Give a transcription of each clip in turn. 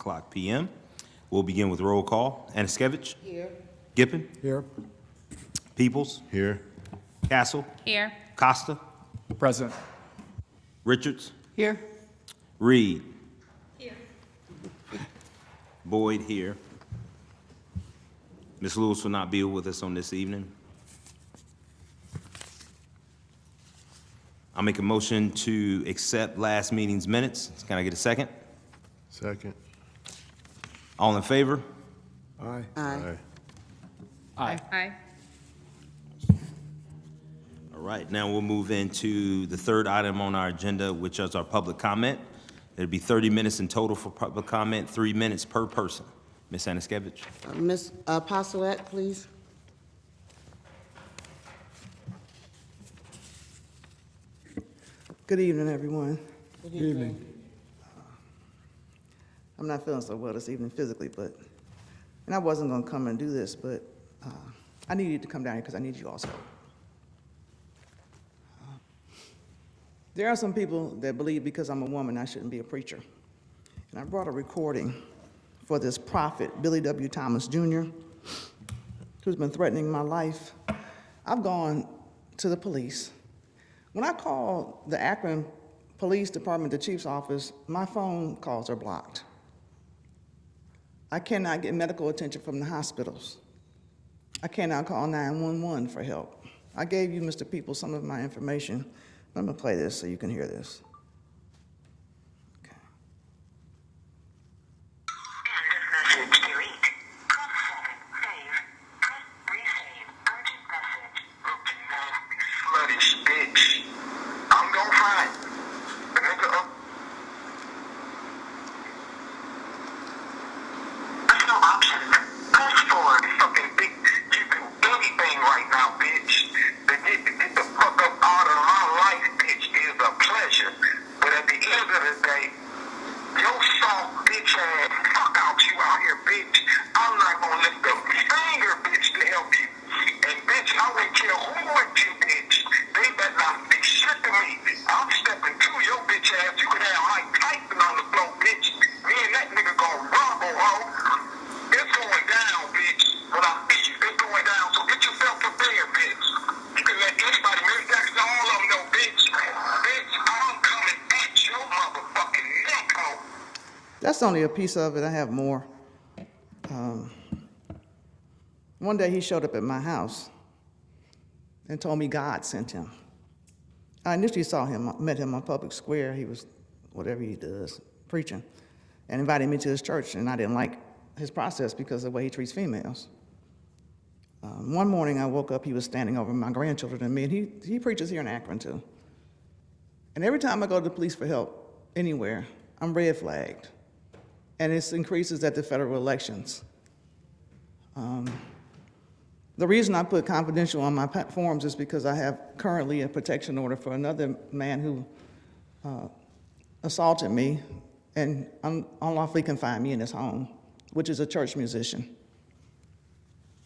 o'clock p.m. We'll begin with roll call. Anaskevich? Here. Gippin? Here. Peoples? Here. Castle? Here. Costa? Present. Richards? Here. Reed? Here. Boyd here. Ms. Lewis will not be with us on this evening. I'll make a motion to accept last meeting's minutes. Can I get a second? Second. All in favor? Aye. Aye. Aye. Aye. All right, now we'll move into the third item on our agenda, which is our public comment. It'll be 30 minutes in total for public comment, 3 minutes per person. Ms. Anaskevich. Ms. Postulette, please. Good evening, everyone. Good evening. I'm not feeling so well this evening physically, and I wasn't going to come and do this, but I needed to come down here because I need you also. There are some people that believe because I'm a woman I shouldn't be a preacher. And I brought a recording for this prophet, Billy W. Thomas Jr., who's been threatening my life. I've gone to the police. When I call the Akron Police Department, the chief's office, my phone calls are blocked. I cannot get medical attention from the hospitals. I cannot call 911 for help. I gave you, Mr. People, some of my information. I'm gonna play this so you can hear this. Okay. Message delete. Press 7. Save. Press resave. Urgent message. Looking nasty, sluttish bitch. I'm gonna find the nigga up. There's no option. Press 4. Fucking big. You do anything right now, bitch. To get the fuck up out of my life, bitch, is a pleasure. But at the end of the day, your soft bitch ass, fuck out you out here, bitch. I'm not gonna lift a finger, bitch, to help you. And bitch, I wouldn't care who with you, bitch. They better not be shit to me. I'm stepping to your bitch ass. You could have Mike Tyson on the floor, bitch. Me and that nigga gonna rumble, ho. It's going down, bitch. When I see you, it's going down. So get yourself prepared, bitch. You can let anybody, Mary Jackson, all of them know, bitch. Bitch, I'm coming at your motherfucking neck, ho. That's only a piece of it. I have more. One day he showed up at my house and told me God sent him. I initially met him on Public Square. He was, whatever he does, preaching, and invited me to his church, and I didn't like his process because of the way he treats females. One morning I woke up, he was standing over my grandchildren and me, and he preaches here in Akron too. And every time I go to the police for help, anywhere, I'm red flagged. And it increases at the federal elections. The reason I put confidential on my forms is because I have currently a protection order for another man who assaulted me and unlawfully confined me in his home, which is a church musician.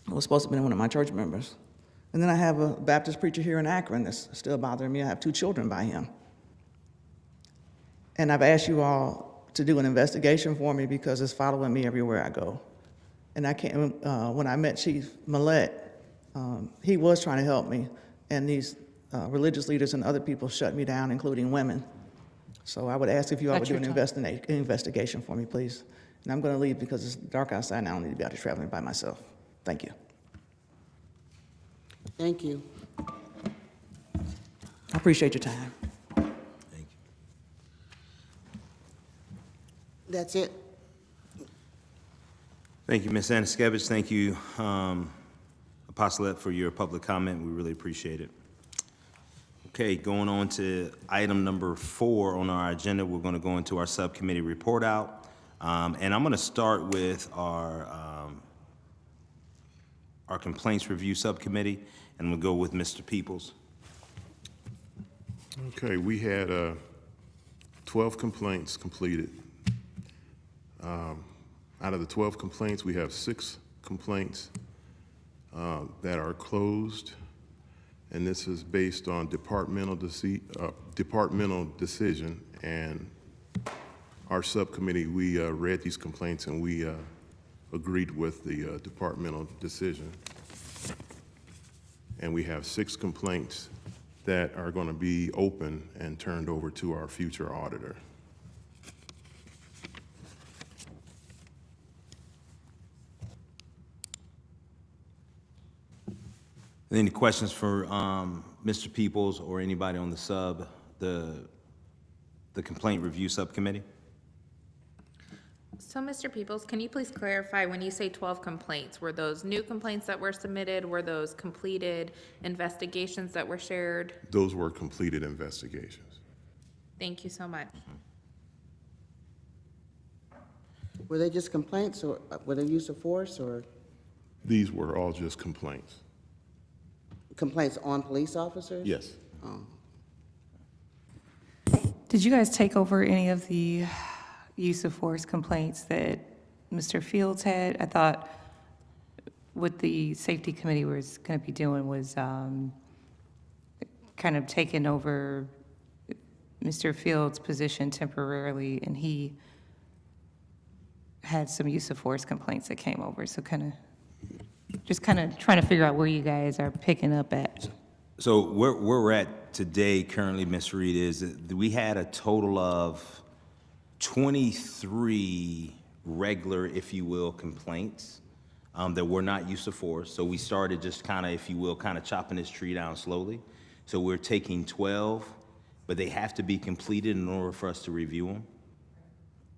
It was supposed to be one of my church members. And then I have a Baptist preacher here in Akron that's still bothering me. I have 2 children by him. And I've asked you all to do an investigation for me because it's following me everywhere I go. And I can't, when I met Chief Millett, he was trying to help me, and these religious leaders and other people shut me down, including women. So I would ask if you all would do an investigation for me, please. And I'm going to leave because it's dark outside and I don't need to be out here traveling by myself. Thank you. Thank you. I appreciate your time. Thank you. That's it. Thank you, Ms. Anaskevich. Thank you, Apostolette, for your public comment. We really appreciate it. Okay, going on to item number 4 on our agenda, we're going to go into our subcommittee report out. And I'm going to start with our complaints review subcommittee, and we'll go with Mr. Peoples. Okay, we had 12 complaints completed. Out of the 12 complaints, we have 6 complaints that are closed, and this is based on departmental decision, and our subcommittee, we read these complaints and we agreed with the departmental decision. And we have 6 complaints that are going to be open and turned over to our future auditor. Any questions for Mr. Peoples or anybody on the complaint review subcommittee? So, Mr. Peoples, can you please clarify, when you say 12 complaints, were those new complaints that were submitted? Were those completed investigations that were shared? Those were completed investigations. Thank you so much. Were they just complaints, or were they use of force, or These were all just complaints. complaints on police officers? Yes. Did you guys take over any of the use of force complaints that Mr. Fields had? I thought what the safety committee was going to be doing was kind of taking over Mr. Fields' position temporarily, and he had some use of force complaints that came over. So just kind of trying to figure out where you guys are picking up at. So where we're at today currently, Ms. Reed, is that we had a total of 23 regular, if you will, complaints that were not use of force. So we started just kind of, if you will, kind of chopping this tree down slowly. So we're taking 12, but they have to be completed in order for us to review them.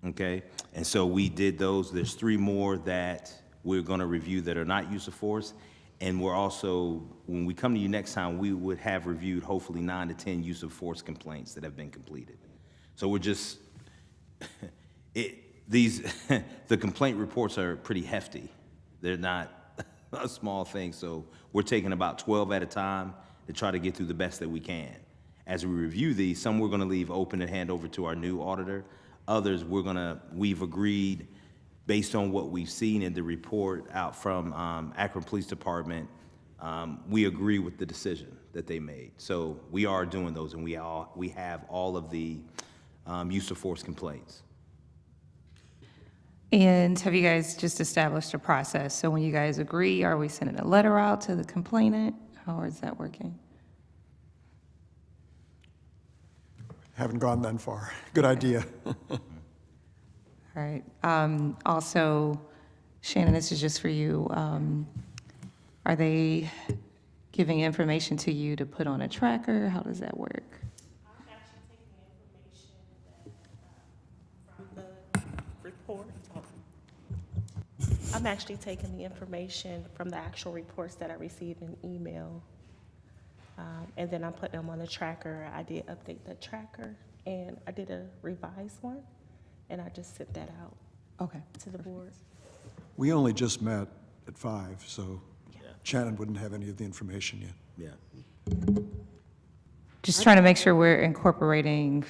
Okay? And so we did those. There's 3 more that we're going to review that are not use of force. And we're also, when we come to you next time, we would have reviewed hopefully 9 to 10 use of force complaints that have been completed. So we're just, the complaint reports are pretty hefty. They're not a small thing. So we're taking about 12 at a time to try to get through the best that we can. As we review these, some we're going to leave open and hand over to our new auditor. Others we've agreed, based on what we've seen in the report out from Akron Police Department, we agree with the decision that they made. So we are doing those, and we have all of the use of force complaints. And have you guys just established a process? So when you guys agree, are we sending a letter out to the complainant? How is that working? Haven't gone that far. Good idea. All right. Also, Shannon, this is just for you. Are they giving information to you to put on a tracker? How does that work? I'm actually taking the information from the report. I'm actually taking the information from the actual reports that I received in email, and then I'm putting them on the tracker. I did update the tracker, and I did a revised one, and I just sent that out Okay. to the board. We only just met at 5, so Shannon wouldn't have any of the information yet. Yeah. Just trying to make sure we're incorporating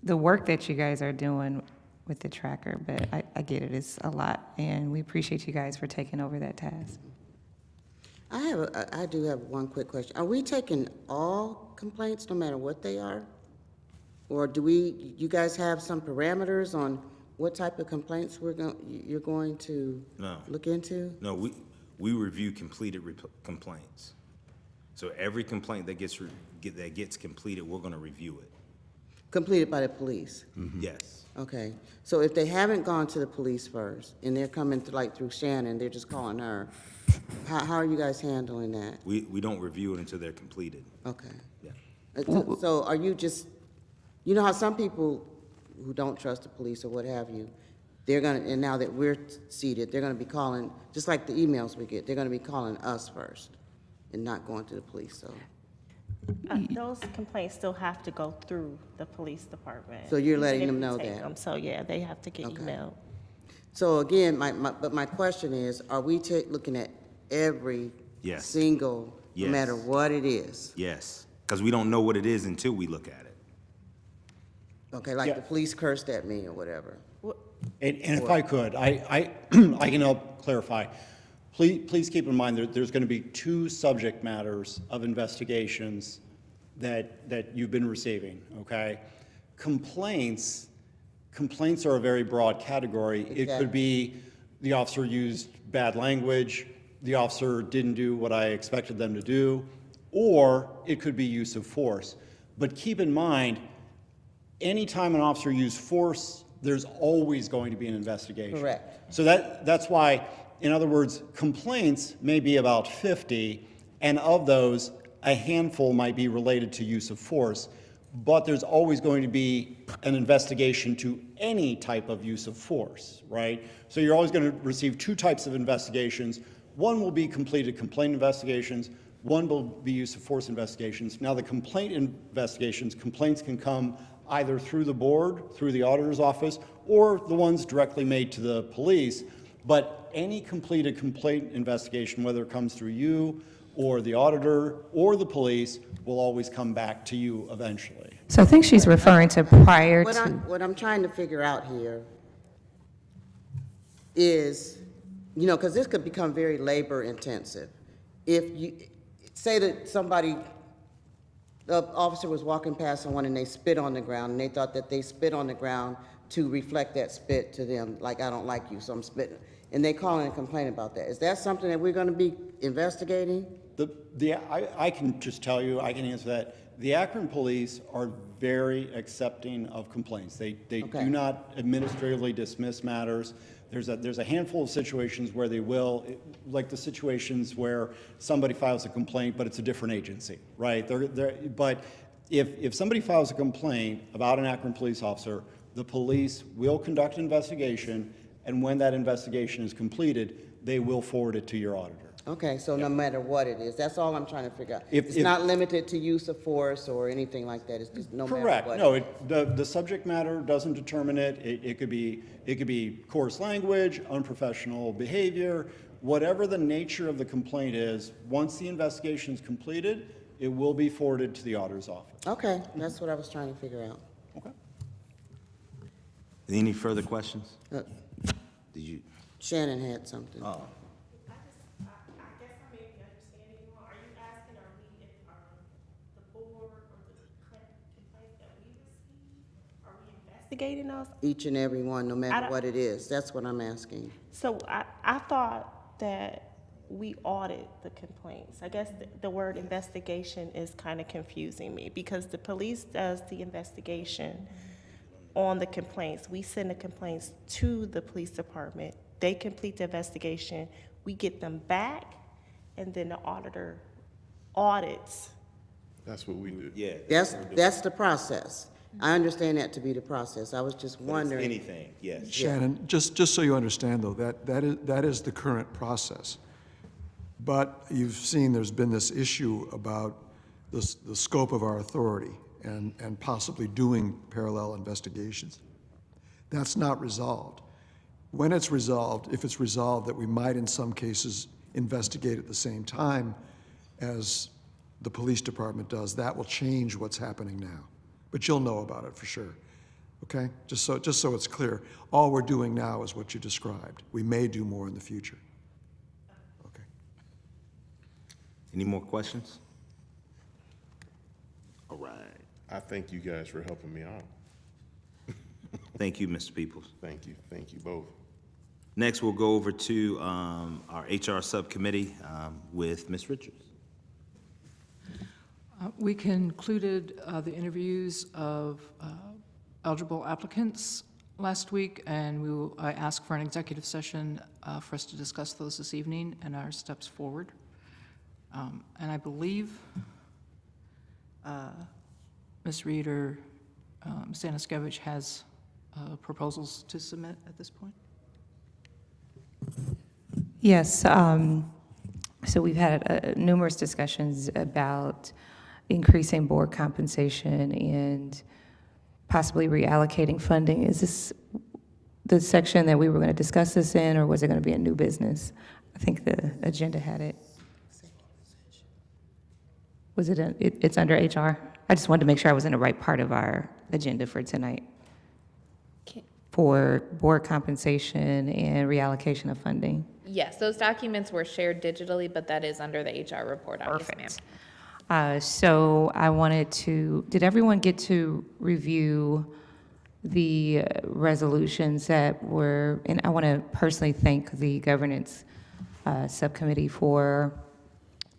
the work that you guys are doing with the tracker, but I get it, it's a lot, and we appreciate you guys for taking over that task. I do have one quick question. Are we taking all complaints, no matter what they are? Or do you guys have some parameters on what type of complaints you're going to look into? No, we review completed complaints. So every complaint that gets completed, we're going to review it. Completed by the police? Yes. Okay. So if they haven't gone to the police first, and they're coming through Shannon, they're just calling her, how are you guys handling that? We don't review it until they're completed. Okay. Yeah. So are you just, you know how some people who don't trust the police or what have you, and now that we're seated, they're gonna be calling, just like the emails we get, they're gonna be calling us first and not going to the police, so. Those complaints still have to go through the police department. So you're letting even if them we know take that? them. So, yeah, they have to get Okay. emailed. So again, but my question is, are we looking at every Yes. single, no Yes. matter what it is? Yes, because we don't know what it is until we look at it. Okay, like the police cursed at me or whatever. And if I could, I can help clarify. Please keep in mind that there's going to be 2 subject matters of investigations that you've been receiving, okay? Complaints complaints are a very broad category. It Exactly. could be the officer used bad language, the officer didn't do what I expected them to do, or it could be use of force. But keep in mind, anytime an officer used force, there's always going to be an investigation. Correct. So that's why, in other words, complaints may be about 50, and of those, a handful might be related to use of force, but there's always going to be an investigation to any type of use of force, right? So you're always going to receive two types of investigations. One will be completed complaint investigations, one will be use of force investigations. Now the complaint investigations, complaints can come either through the board, through the auditor's office, or the ones directly made to the police. But any completed complaint investigation, whether it comes through you or the auditor or the police, will always come back to you eventually. So I think she's referring to prior to, What I'm trying to figure out here is, you know, because this could become very labor intensive. If you, say that somebody, the officer was walking past someone and they spit on the ground, and they thought that they spit on the ground to reflect that spit to them, like, I don't like you, so I'm spitting. And they call in and complain about that. Is that something that we're gonna be investigating? I can just tell you, I can answer that. The Akron police are very accepting of complaints. They Okay. do not administratively dismiss matters. There's a handful of situations where they will, like the situations where somebody files a complaint, but it's a different agency, right? But if somebody files a complaint about an Akron police officer, the police will conduct an investigation, and when that investigation is completed, they will forward it to your auditor. Okay, so no matter what it is, that's all I'm trying to figure out. If- It's not limited to use of force or anything like that, it's just no matter what. Correct. No, the subject matter doesn't determine it. It could be coarse language, unprofessional behavior, whatever the nature of the complaint is. Once the investigation is completed, it will be forwarded to the auditor's office. Okay, that's what I was trying to figure out. Okay. Any further questions? Uh, Did you? Shannon had something. Oh, I guess I may be understanding you wrong. Are you asking, are we, if, the board or the complaints that we receive, are we investigating those? Each and every one, no I matter don't- what it is, that's what I'm asking. So I thought that we audit the complaints. I guess the word investigation is kind of confusing me because the police does the investigation on the complaints. We send the complaints to the police department. They complete the investigation. We get them back, and then the auditor audits. That's what we do. yeah. That's the process. I understand that to be the process. I was just wondering. Anything, yes. Shannon, just so you understand, though, that is the current process. But you've seen there's been this issue about the scope of our authority and possibly doing parallel investigations. That's not resolved. When it's resolved, if it's resolved that we might in some cases investigate at the same time as the police department does, that will change what's happening now. But you'll know about it for sure, okay? Just so it's clear, all we're doing now is what you described. We may do more in the future. Okay. Any more questions? All right. I thank you guys for helping me out. Thank you, Mr. Peoples. Thank you both. Next, we'll go over to our HR subcommittee with Ms. Richards. We concluded the interviews of eligible applicants last week, and I asked for an executive session for us to discuss those this evening and our steps forward. And I believe Ms. Reed or Ms. Anaskevich has proposals to submit at this point. yes. So we've had numerous discussions about increasing board compensation and possibly reallocating funding. Is this the section that we were going to discuss this in, or was it going to be a new business? I think the agenda had it. Was it, it's under HR? I just wanted to make sure I was in the right part of our agenda for tonight. For board compensation and reallocation of funding. Yes, those documents were shared digitally, but that is under the HR report, obviously, ma'am. So I wanted to, did everyone get to review the resolutions that were, and I want to personally thank the governance subcommittee for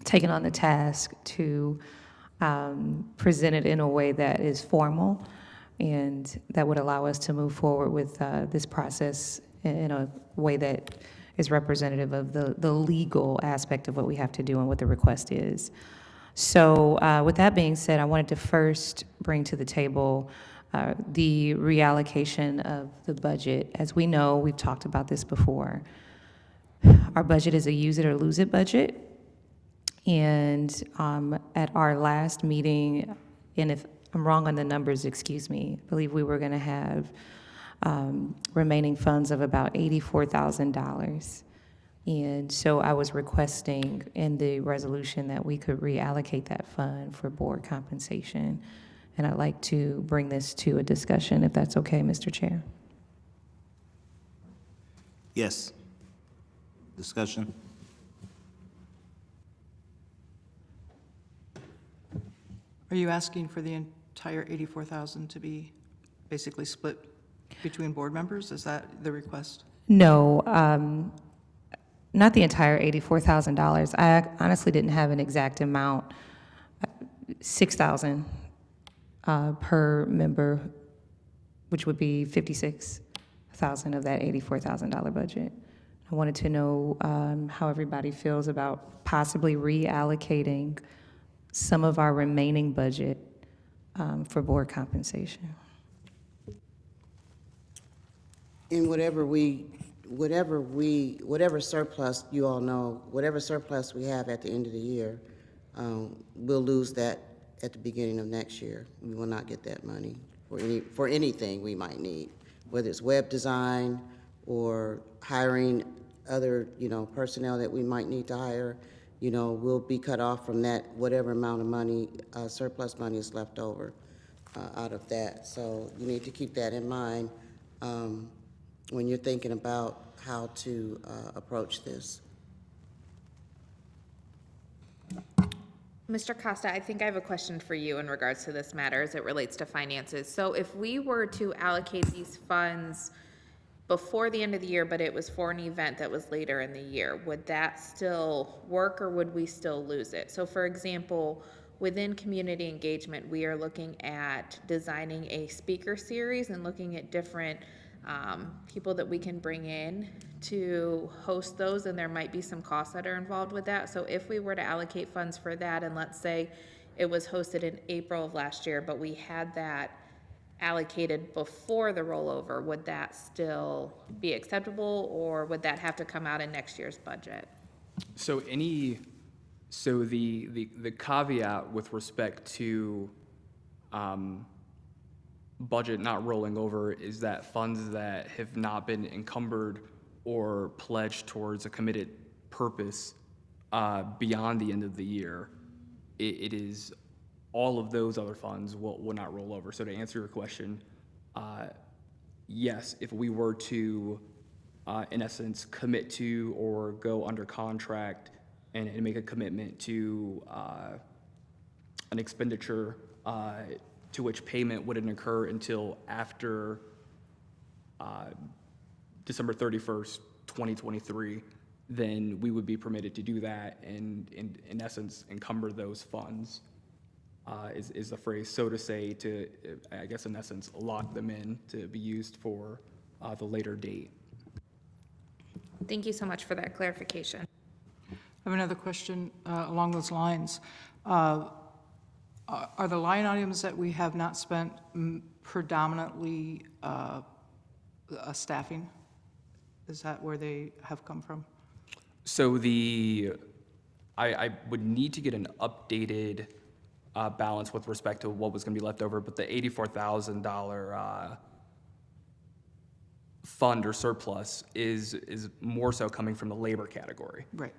taking on the task to present it in a way that is formal and that would allow us to move forward with this process in a way that is representative of the legal aspect of what we have to do and what the request is. So with that being said, I wanted to first bring to the table the reallocation of the budget. As we know, we've talked about this before. Our budget is a use it or lose it budget. And at our last meeting, and if I'm wrong on the numbers, excuse me, I believe we were going to have remaining funds of about $84,000. And so I was requesting in the resolution that we could reallocate that fund for board compensation. And I'd like to bring this to a discussion, if that's okay, Mr. Chair. Yes. Discussion? Are you asking for the entire 84,000 to be basically split between board members? Is that the request? No, not the entire $84,000. I honestly didn't have an exact amount. $6,000 per member, which would be $56,000 of that $84,000 budget. I wanted to know how everybody feels about possibly reallocating some of our remaining budget for board compensation. And whatever surplus, you all know, whatever surplus we have at the end of the year, we'll lose that at the beginning of next year. We will not get that money for anything we might need, whether it's web design or hiring other, personnel that we might need to hire. We'll be cut off from that, whatever amount of money, surplus money is left over out of that. So you need to keep that in mind when you're thinking about how to approach this. Mr. Costa, I think I have a question for you in regards to this matter as it relates to finances. So if we were to allocate these funds before the end of the year, but it was for an event that was later in the year, would that still work or would we still lose it? So for example, within community engagement, we are looking at designing a speaker series and looking at different people that we can bring in to host those, and there might be some costs that are involved with that. So if we were to allocate funds for that, and let's say it was hosted in April of last year, but we had that allocated before the rollover, would that still be acceptable, or would that have to come out in next year's budget? So the caveat with respect to budget not rolling over is that funds that have not been encumbered or pledged towards a committed purpose beyond the end of the year, it is all of those other funds will not roll over. So to answer your question, yes, if we were to, in essence, commit to or go under contract and make a commitment to an expenditure to which payment wouldn't occur until after December 31st, 2023, then we would be permitted to do that and in essence encumber those funds. Is the phrase, so to say, to, I guess in essence, lock them in to be used for the later date. Thank you so much for that clarification. I have another question along those lines. Are the line items that we have not spent predominantly staffing? Is that where they have come from? So I would need to get an updated balance with respect to what was going to be left over, but the $84,000 fund or surplus is more so coming from the labor category. Right.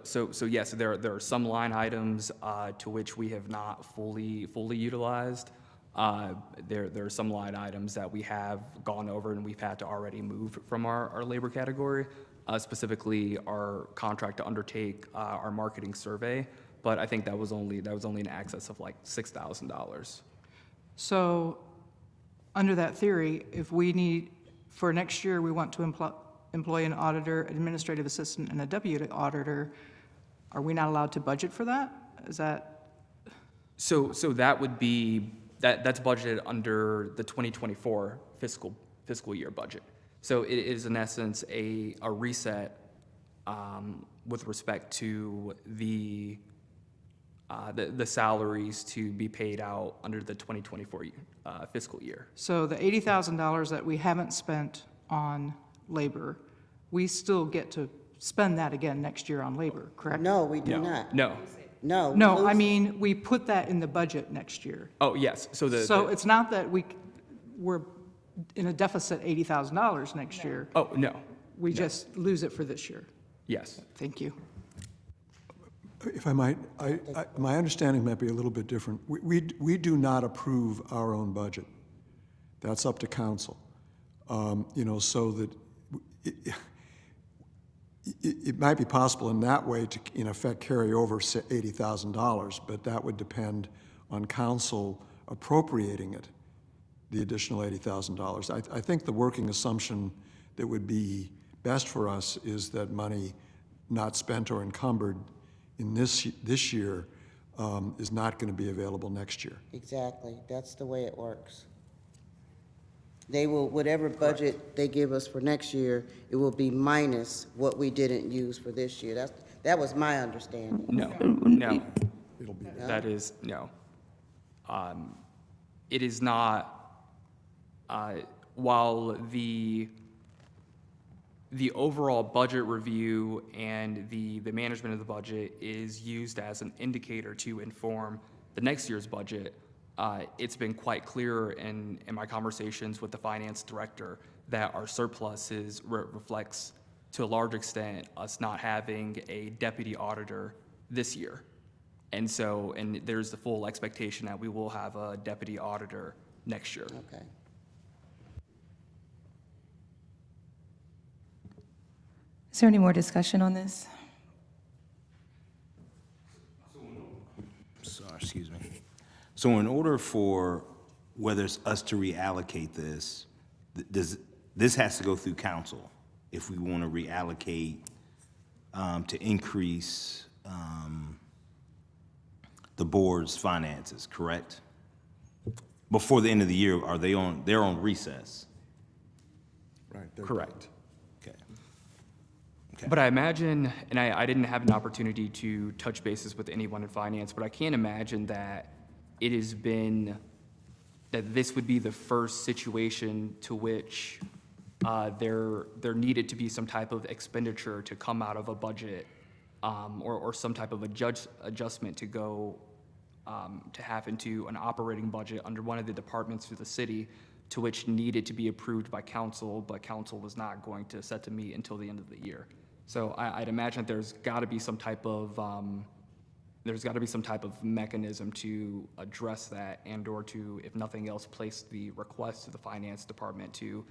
So yes, there are some line items to which we have not fully utilized. There are some line items that we have gone over and we've had to already move from our labor category, specifically our contract to undertake our marketing survey. But I think that was only in excess of like $6,000. So under that theory, if we need, for next year, we want to employ an auditor, administrative assistant, and a deputy auditor, are we not allowed to budget for that? Is that, So that would be, that's budgeted under the 2024 fiscal year budget. So it is in essence a reset with respect to the salaries to be paid out under the 2024 fiscal year. so the $80,000 that we haven't spent on labor, we still get to spend that again next year on labor, correct? No, we do not. No. No. we No, I lose- mean, we put that in the budget next year. Oh, yes. So So it's not that we're in a deficit $80,000 next year. oh, no. We just lose it for this year. Yes. Thank you. If I might, my understanding might be a little bit different. We do not approve our own budget. That's up to council. So that it might be possible in that way to, in effect, carry over $80,000, but that would depend on council appropriating it, the additional $80,000. I think the working assumption that would be best for us is that money not spent or encumbered in this year is not going to be available next year. Exactly, that's the way it works. They will, whatever budget they give us for next year, it will be minus what we didn't use for this year. That was my understanding. No. It'll be That is, no. It is not, while the overall budget review and the management of the budget is used as an indicator to inform the next year's budget, it's been quite clear in my conversations with the finance director that our surplus reflects to a large extent us not having a deputy auditor this year. And so, and there's the full expectation that we will have a deputy auditor next year. Okay. Is there any more discussion on this? Sorry, excuse me. So in order for, whether it's us to reallocate this, this has to go through council if we want to reallocate to increase the board's finances, correct? Before the end of the year, are they're on recess? right. Correct. Okay. But I imagine, and I didn't have an opportunity to touch bases with anyone in finance, but I can't imagine that it has been, that this would be the first situation to which there needed to be some type of expenditure to come out of a budget or some type of adjustment to go to have into an operating budget under one of the departments of the city, to which needed to be approved by council, but council was not going to set to meet until the end of the year. So I'd imagine that there's got to be some type of mechanism to address that, and or to, if nothing else, place the request to the finance department to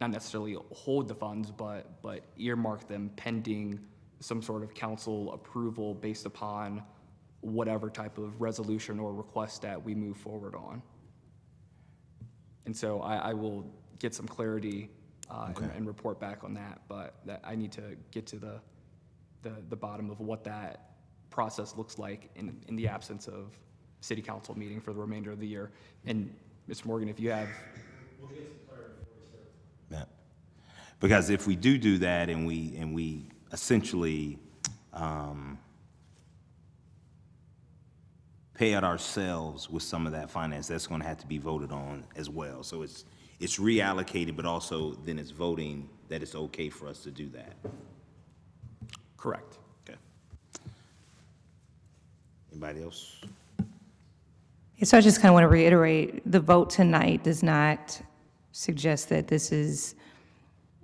not necessarily hold the funds, but earmark them pending some sort of council approval based upon whatever type of resolution or request that we move forward on. And so I will get some clarity and report back on that, but that I need to get to the bottom of what that process looks like in the absence of city council meeting for the remainder of the year. And Mr. Morgan, if you have. We'll get some clarity before we start. Yeah. Because if we do that and we essentially pay out ourselves with some of that finance, that's going to have to be voted on as well. So it's reallocated, but also then it's voting that it's okay for us to do that. Correct. Okay. Anybody else? Yeah, so I just kind of want to reiterate, the vote tonight does not suggest that this is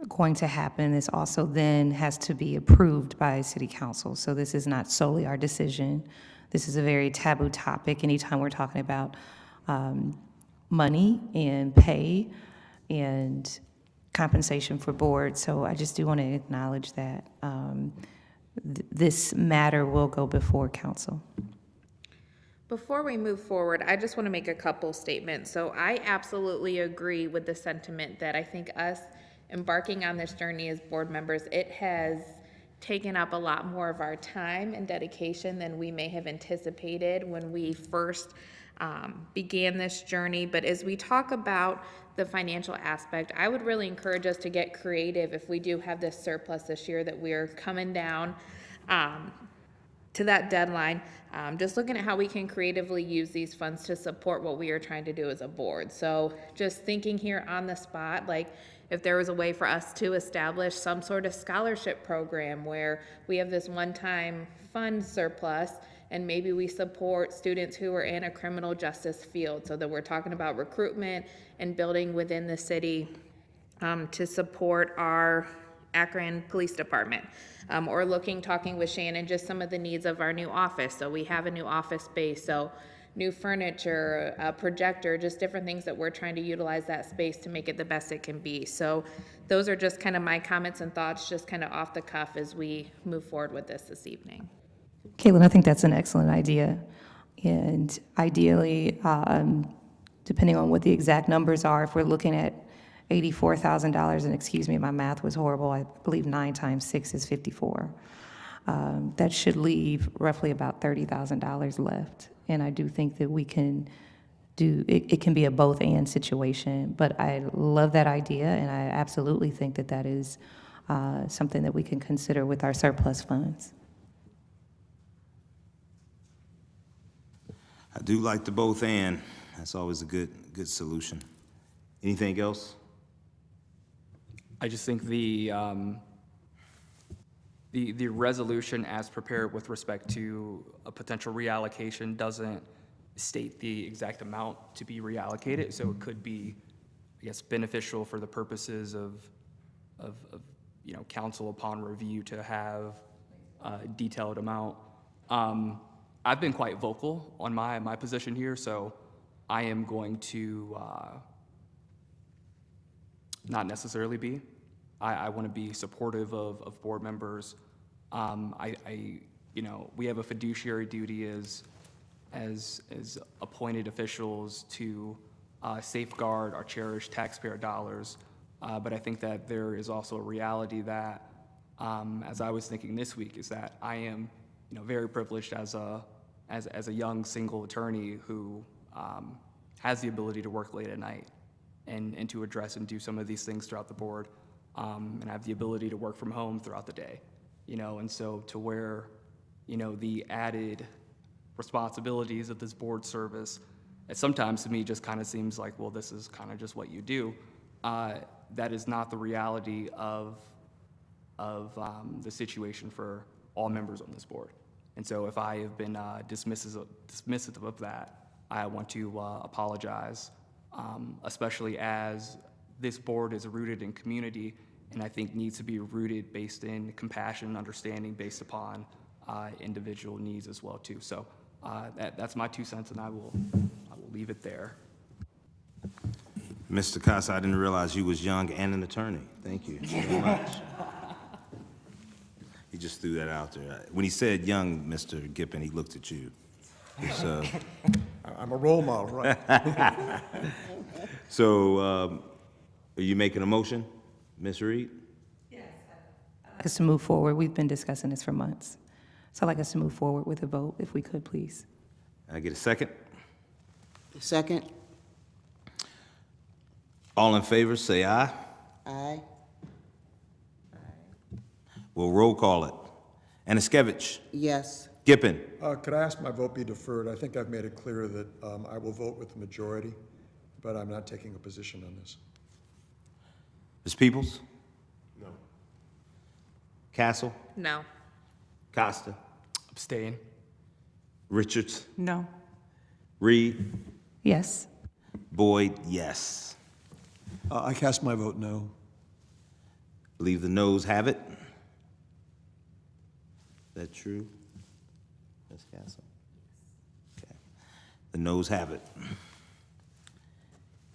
going to happen. This also then has to be approved by city council. So this is not solely our decision. This is a very taboo topic anytime we're talking about money and pay and compensation for boards. So I just do want to acknowledge that this matter will go before council. Before we move forward, I just want to make a couple statements. So I absolutely agree with the sentiment that I think us embarking on this journey as board members, it has taken up a lot more of our time and dedication than we may have anticipated when we first began this journey. But as we talk about the financial aspect, I would really encourage us to get creative if we do have this surplus this year that we're coming down to that deadline, just looking at how we can creatively use these funds to support what we are trying to do as a board. So just thinking here on the spot, like if there was a way for us to establish some sort of scholarship program where we have this one-time fund surplus and maybe we support students who are in a criminal justice field, so that we're talking about recruitment and building within the city to support our Akron Police Department, or talking with Shannon, just some of the needs of our new office. So we have a new office space, so new furniture, a projector, just different things that we're trying to utilize that space to make it the best it can be. So those are just kind of my comments and thoughts, just kind of off the cuff as we move forward with this evening. Caitlin, I think that's an excellent idea. And ideally, depending on what the exact numbers are, if we're looking at $84,000, and excuse me, my math was horrible, I believe 9 times 6 is 54. That should leave roughly about $30,000 left. And I do think that we can do, it can be a both and situation, but I love that idea, and I absolutely think that that is something that we can consider with our surplus funds. I do like the both and. That's always a good solution. Anything else? I just think the resolution as prepared with respect to a potential reallocation doesn't state the exact amount to be reallocated, so it could be, I guess, beneficial for the purposes of council upon review to have a detailed amount. I've been quite vocal on my position here, so I am going to not necessarily be. I want to be supportive of board members. We have a fiduciary duty as appointed officials to safeguard our cherished taxpayer dollars. But I think that there is also a reality that, as I was thinking this week, is that I am, very privileged as a young single attorney who has the ability to work late at night and to address and do some of these things throughout the board, and have the ability to work from home throughout the day, and so to where, the added responsibilities of this board service, it sometimes to me just kind of seems like, well, this is kind of just what you do. That is not the reality of the situation for all members on this board. And so if I have been dismissive of that, I want to apologize, especially as this board is rooted in community, and I think needs to be rooted based in compassion and understanding based upon individual needs as well too. So that's my 2 cents, and I will leave it there. Mr. Costa, I didn't realize you was young and an attorney. Thank you very much. He just threw that out there. When he said young, Mr. Gippen, he looked at you. So, I'm a role model, right? so are you making a motion, Ms. Reed? Yes. I'd like us to move forward. We've been discussing this for months. So I'd like us to move forward with a vote, if we could, please. Can I get a second? Second? All in favor, say aye. Aye. We'll roll call it. Aniskevich, Yes. Gippen, Could I ask my vote be deferred? I think I've made it clear that I will vote with the majority, but I'm not taking a position on this. Ms. Peoples, No. Castle, No. Costa, Abstain. Richards, No. Reed, Yes. Boyd, yes. I cast my vote no. Believe the noes have it. Is that true, Ms. Castle? Okay. The noes have it.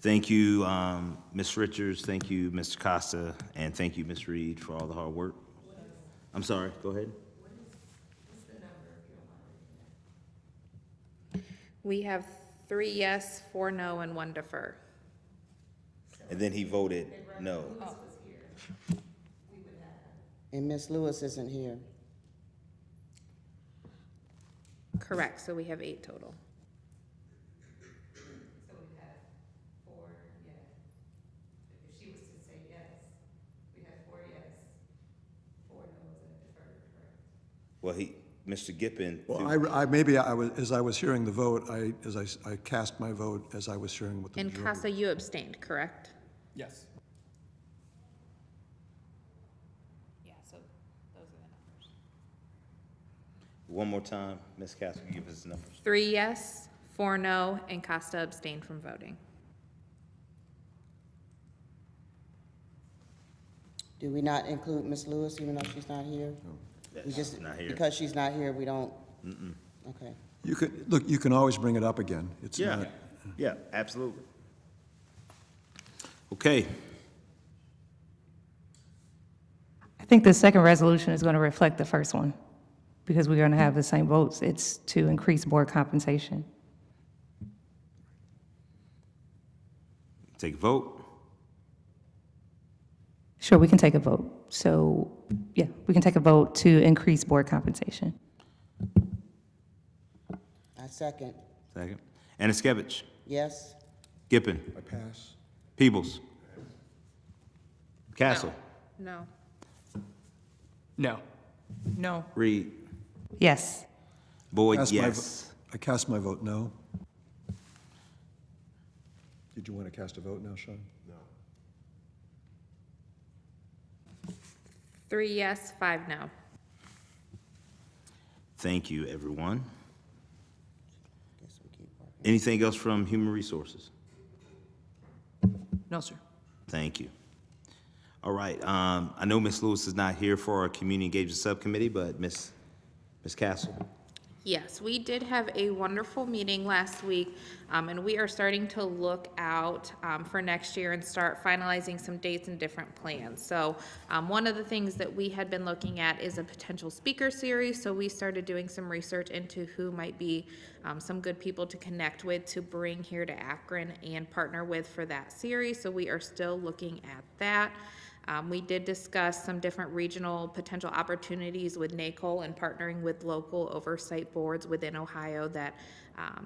Thank you, Ms. Richards, thank you, Mr. Costa, and thank you, Ms. Reed, for all the hard work. I'm sorry, go ahead. We have 3 yes, 4 no, and 1 defer. And then he voted no. And Ms. Lewis isn't here. Correct, so we have 8 total. So we have 4 yes. If she was to say yes, we have 4 yes, 4 no's, and a deferred, correct? Well, Mr. Gippen. Well, as I was hearing the vote, I cast my vote as I was hearing what the And majority. Casa, you abstained, correct? Yes. Yeah, so those are the numbers. One more time, Ms. Castle, give us the numbers. 3 yes, 4 no, and Costa abstained from voting. Do we not include Ms. Lewis even though she's not here? We She's just, not here. because she's not here, we don't? Okay. You can always bring it up again. It's Yeah, not, yeah, absolutely. Okay, I think the second resolution is going to reflect the first one, because we're going to have the same votes. It's to increase board compensation. take a vote. Sure, we can take a vote. So, yeah, we can take a vote to increase board compensation. I second. Second. Aniskevich, Yes? Gippen, I pass. Peebles, Castle, No. No. No. Reed, Yes. Boyd, Cast my yes. I cast my vote no. Did you want to cast a vote now, Sean? 3 yes, 5 no. Thank you, everyone. Guess we keep working. Anything else from Human Resources? No, sir. Thank you. All right, I know Ms. Lewis is not here for our Community Engagement Subcommittee, but Ms. Castle? Yes, we did have a wonderful meeting last week, and we are starting to look out for next year and start finalizing some dates and different plans. So one of the things that we had been looking at is a potential speaker series, so we started doing some research into who might be some good people to connect with to bring here to Akron and partner with for that series, so we are still looking at that. We did discuss some different regional potential opportunities with NACOL and partnering with local oversight boards within Ohio that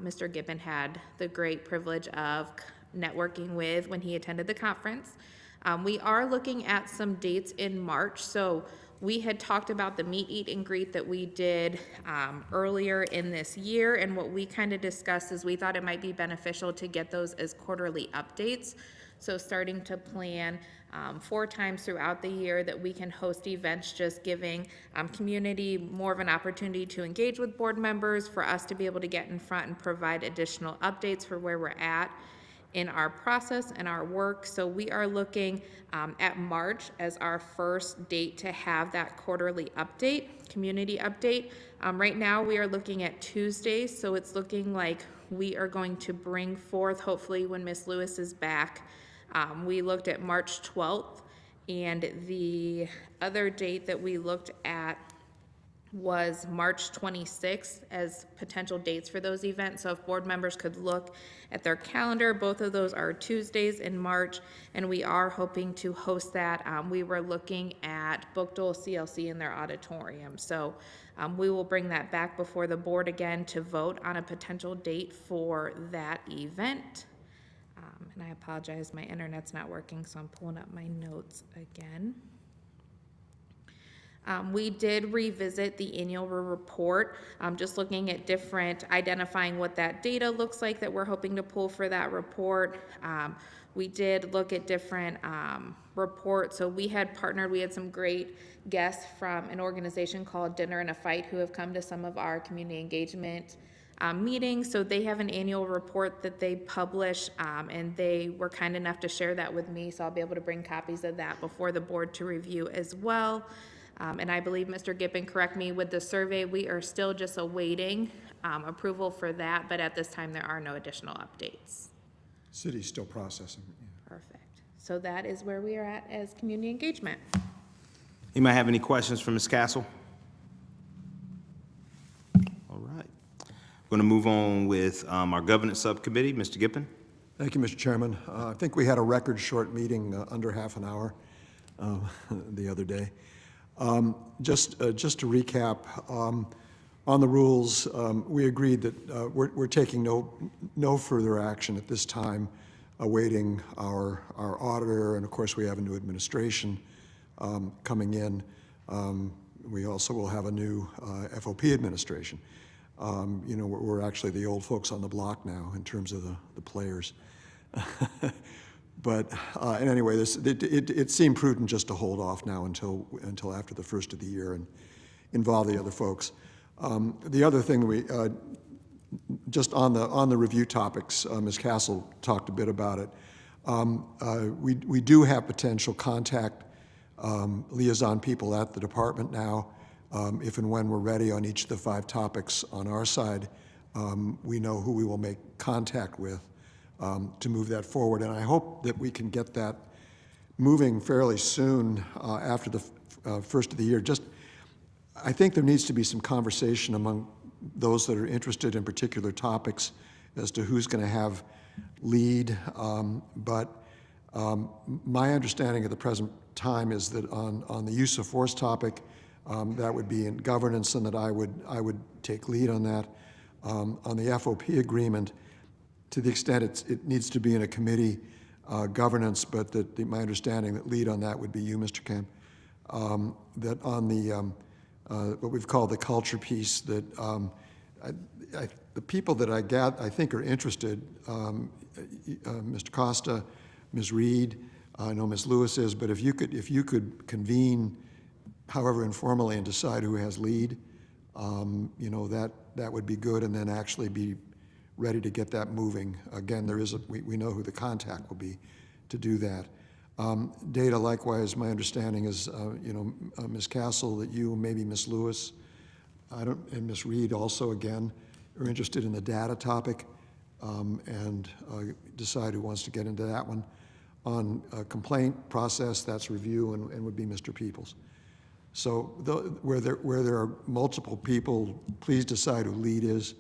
Mr. Gibbon had the great privilege of networking with when he attended the conference. We are looking at some dates in March. So we had talked about the meet, eat, and greet that we did earlier in this year. And what we kind of discussed is we thought it might be beneficial to get those as quarterly updates. So starting to plan 4 times throughout the year that we can host events, just giving community more of an opportunity to engage with board members, for us to be able to get in front and provide additional updates for where we're at in our process and our work. So we are looking at March as our first date to have that quarterly update, community update. Right now we are looking at Tuesdays, so it's looking like we are going to bring forth, hopefully when Ms. Lewis is back, we looked at March 12th, and the other date that we looked at was March 26th as potential dates for those events. So if board members could look at their calendar, both of those are Tuesdays in March, and we are hoping to host that. We were looking at Bookdole CLC in their auditorium. So we will bring that back before the board again to vote on a potential date for that event. And I apologize, my internet's not working, so I'm pulling up my notes again. We did revisit the annual report, just looking at identifying what that data looks like that we're hoping to pull for that report. We did look at different reports. So we had some great guests from an organization called Dinner and a Fight who have come to some of our community engagement meetings. So they have an annual report that they publish, and they were kind enough to share that with me. So I'll be able to bring copies of that before the board to review as well. And I believe Mr. Gippen, correct me, with the survey, we are still just awaiting approval for that, but at this time there are no additional updates. City's still processing. Perfect. So that is where we are at as community engagement. You might have any questions for Ms. Castle? All right. Going to move on with our governance subcommittee. Mr. Gippen? Thank you, Mr. Chairman. I think we had a record short meeting, under half an hour, the other day. Just to recap, on the rules, we agreed that we're taking no further action at this time, awaiting our auditor, and of course we have a new administration coming in. We also will have a new FOP administration. You know, we're actually the old folks on the block now in terms of the players. But and anyway, it seemed prudent just to hold off now until after the first of the year and involve the other folks. The other thing we just on the review topics, Ms. Castle talked a bit about it. We do have potential contact liaison people at the department now. If and when we're ready on each of the 5 topics on our side, we know who we will make contact with to move that forward. And I hope that we can get that moving fairly soon after the first of the year. I think there needs to be some conversation among those that are interested in particular topics as to who's going to have lead. But my understanding at the present time is that on the use of force topic, that would be in governance, and that I would take lead on that. On the FOP agreement, to the extent it needs to be in a committee governance, but my understanding that lead on that would be you, Mr. Kemp. That on the what we've called the culture piece, that the people that I think are interested, Mr. Costa, Ms. Reed, I know Ms. Lewis is, but if you could convene, however informally, and decide who has lead, you know, that would be good, and then actually be ready to get that moving. Again, we know who the contact will be to do that. Data, likewise, my understanding is, you know, Ms. Castle, that you, maybe Ms. Lewis, and Ms. Reed also, again, are interested in the data topic, and decide who wants to get into that one. On complaint process, that's review, and would be Mr. Peoples. So where there are multiple people, please decide who lead is,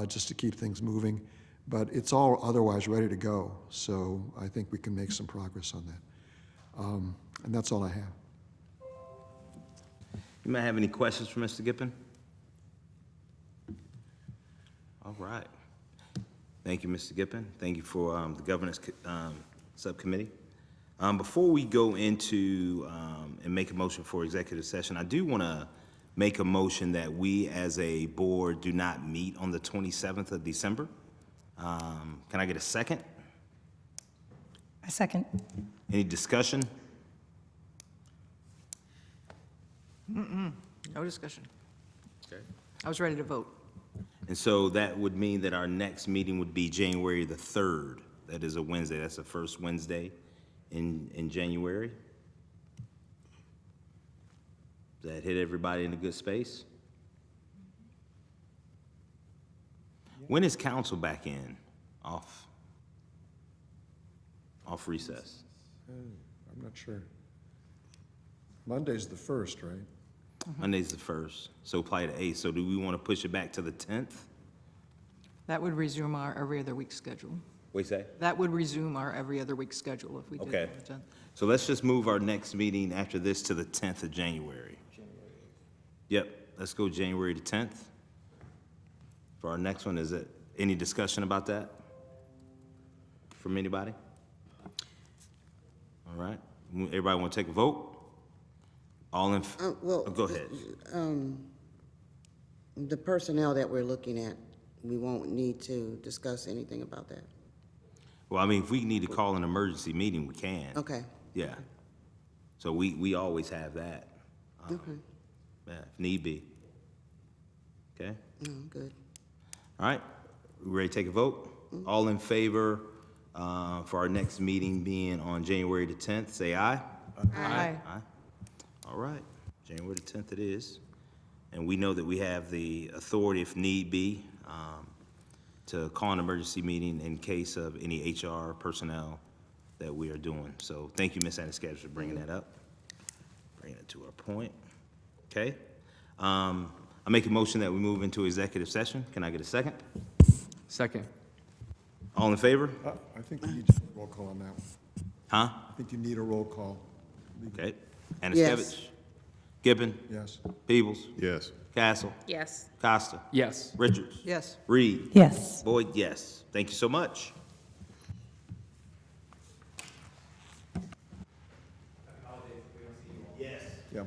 just to keep things moving. But it's all otherwise ready to go, so I think we can make some progress on that. And that's all I have. You might have any questions for Mr. Gippen? All right. Thank you, Mr. Gippen. Thank you for the governance subcommittee. Before we go into and make a motion for executive session, I do want to make a motion that we as a board do not meet on the 27th of December. Can I get a second? I second. Any discussion? No discussion. Okay. I was ready to vote. And so that would mean that our next meeting would be January the 3rd. That is a Wednesday. That's the first Wednesday in January. Does that hit everybody in a good space? When is council back in? Off recess? I'm not sure. Monday's the 1st, right? Monday's the 1st, so probably the 8th. So do we want to push it back to the 10th? That would resume our every other week schedule. What'd you say? That would resume our every other week schedule if we did Okay. it on the 10th. So let's just move our next meeting after this to the 10th of January. Yep, let's go January the 10th. For our next one, is it any discussion about that from anybody? All right, everybody want to take a vote? All in, Well, go ahead. The personnel that we're looking at, we won't need to discuss anything about that. Well, I mean, if we need to call an emergency meeting, we can. Okay. Yeah. So we always have that. Okay. Yeah, if need be. Okay? Good. All right, we ready to take a vote? All in favor for our next meeting being on January the 10th, say aye. Aye. Aye. All right, January the 10th it is. And we know that we have the authority, if need be, to call an emergency meeting in case of any HR personnel that we are doing. So thank you, Ms. Anastasia, for bringing that up. Bringing it to our point. Okay. I make a motion that we move into executive session. Can I get a second? Second. All in favor? I think you need a roll call on that one. Huh? I think you need a roll call. Okay. Yes. Anaskevich? Gibbon? Yes. Peebles? Yes. Castle? Yes. Costa? Yes. Richards? Yes. Reed? Yes. Boyd, yes. Thank you so much. Yeah.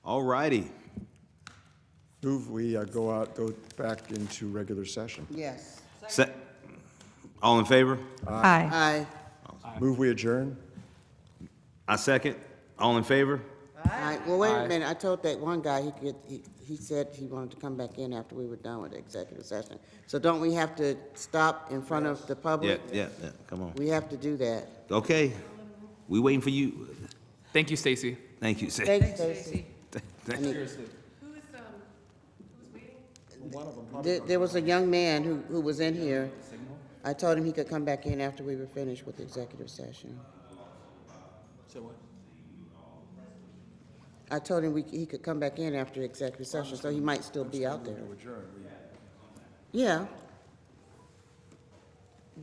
All righty. Move we go back into regular session. Yes. All in favor? Aye. Aye. Move we adjourn? I second. All in favor? Aye. Well, wait a minute. I told that one guy he said he wanted to come back in after we were done with the executive session. So don't we have to stop in front of the Yeah, public? yeah, come on. We have to do that. Okay, we waiting for you. Thank you, Stacy. Thank you, Stacy. Thanks, Stacy. There was a young man who was in here. I told him he could come back in after we were finished with the executive session. I told him he could come back in after the executive session, so he might still be out there. Yeah.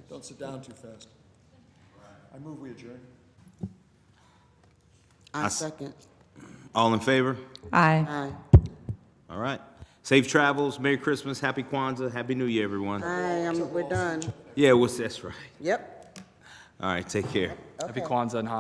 Don't sit down too fast. I move we adjourn. I second. All in favor? Aye. Aye. All right. Safe travels, Merry Christmas, Happy Kwanzaa, Happy New Year, everyone. Aye, we're done. Yeah, that's right. Yep. All right, take care. Happy Okay. Kwanzaa and Hanukkah.